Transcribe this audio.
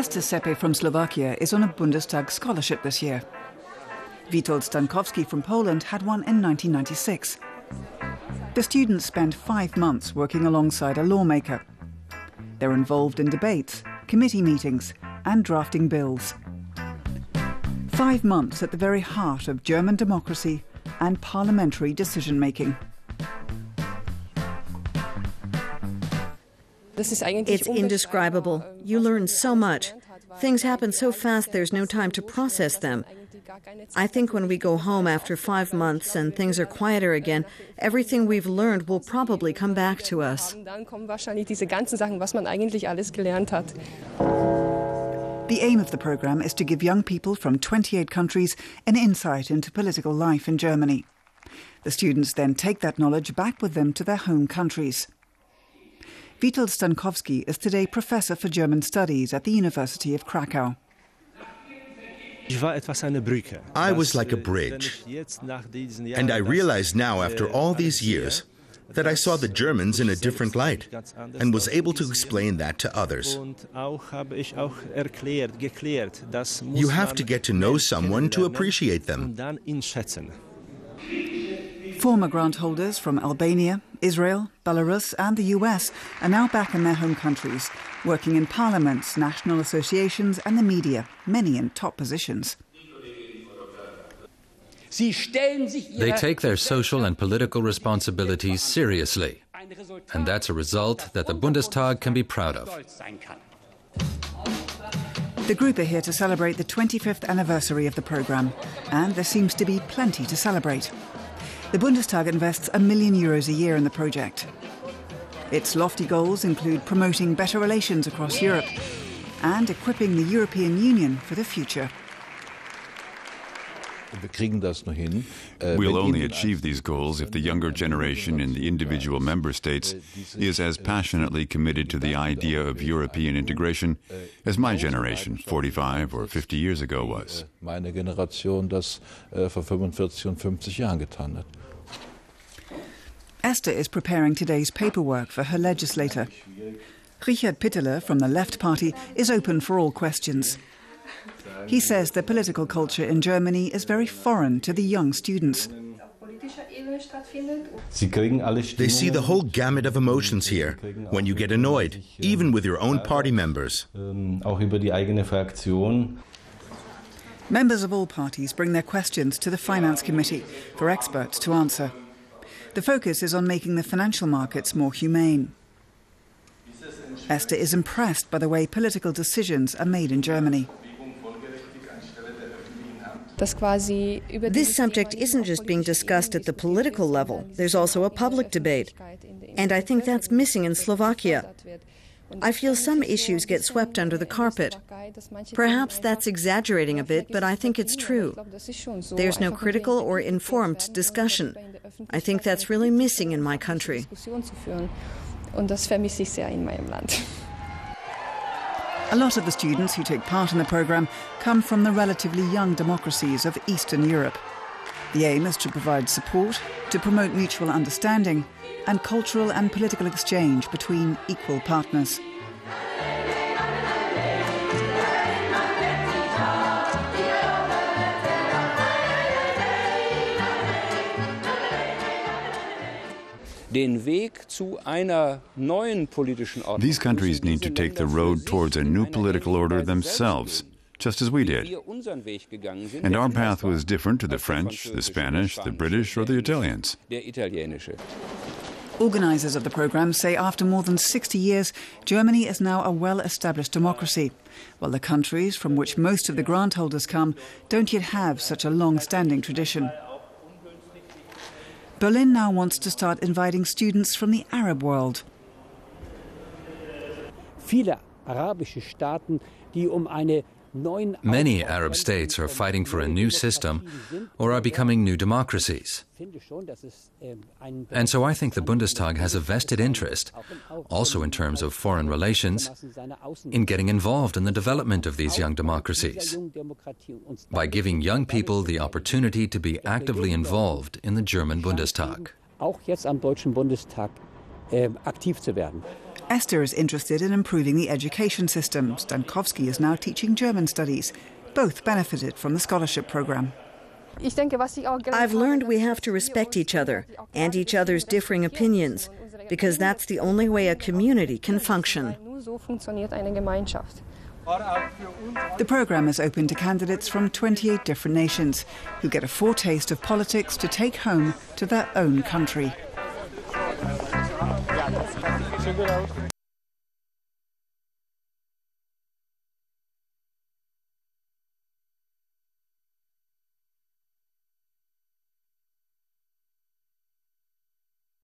Pastor Sepe from Slovakia is on a Bundestag scholarship this year. Witold Stankowski from Poland had one in 1996. The students spend 5 months working alongside a lawmaker. They're involved in debates, committee meetings, and drafting bills. 5 months at the very heart of German democracy and parliamentary decision-making. It's indescribable. You learn so much. Things happen so fast there's no time to process them. I think when we go home after 5 months and things are quieter again, everything we've learned will probably come back to us. The aim of the programme is to give young people from 28 countries an insight into political life in Germany. The students then take that knowledge back with them to their home countries. Witold Stankowski is today Professor for German Studies at the University of Krakow. I was like a bridge, and I realize now, after all these years, that I saw the Germans in a different light and was able to explain that to others. You have to get to know someone to appreciate them. Former grant holders from Albania, Israel, Belarus and the US are now back in their home countries, working in parliaments, national associations and the media, many in top positions. They take their social and political responsibilities seriously, and that's a result that the Bundestag can be proud of. The group are here to celebrate the 25th anniversary of the programme, and there seems to be plenty to celebrate. The Bundestag invests €1 million a year in the project. Its lofty goals include promoting better relations across Europe and equipping the European Union for the future. We'll only achieve these goals if the younger generation in the individual member states is as passionately committed to the idea of European integration as my generation 45 or 50 years ago was. Esther is preparing today's paperwork for her legislator. Richard Pitteler from the Left Party is open for all questions. He says the political culture in Germany is very foreign to the young students. They see the whole gamut of emotions here when you get annoyed, even with your own party members. Members of all parties bring their questions to the Finance Committee for experts to answer. The focus is on making the financial markets more humane. Esther is impressed by the way political decisions are made in Germany. This subject isn't just being discussed at the political level. There's also a public debate. And I think that's missing in Slovakia. I feel some issues get swept under the carpet. Perhaps that's exaggerating a bit, but I think it's true. There's no critical or informed discussion. I think that's really missing in my country. A lot of the students who take part in the programme come from the relatively young democracies of Eastern Europe. The aim is to provide support, to promote mutual understanding and cultural and political exchange between equal partners. These countries need to take the road towards a new political order themselves, just as we did. And our path was different to the French, the Spanish, the British, or the Italians. Organisers of the programme say after more than 60 years, Germany is now a well-established democracy, while the countries from which most of the grant holders come don't yet have such a long-standing tradition. Berlin now wants to start inviting students from the Arab world. Many Arab states are fighting for a new system or are becoming new democracies. And so I think the Bundestag has a vested interest, also in terms of foreign relations, in getting involved in the development of these young democracies, by giving young people the opportunity to be actively involved in the German Bundestag. Esther is interested in improving the education system. Stankowski is now teaching German studies. Both benefited from the scholarship program. I've learned we have to respect each other and each other's differing opinions, because that's the only way a community can function. The program is open to candidates from 28 different nations who get a foretaste of politics to take home to their own country.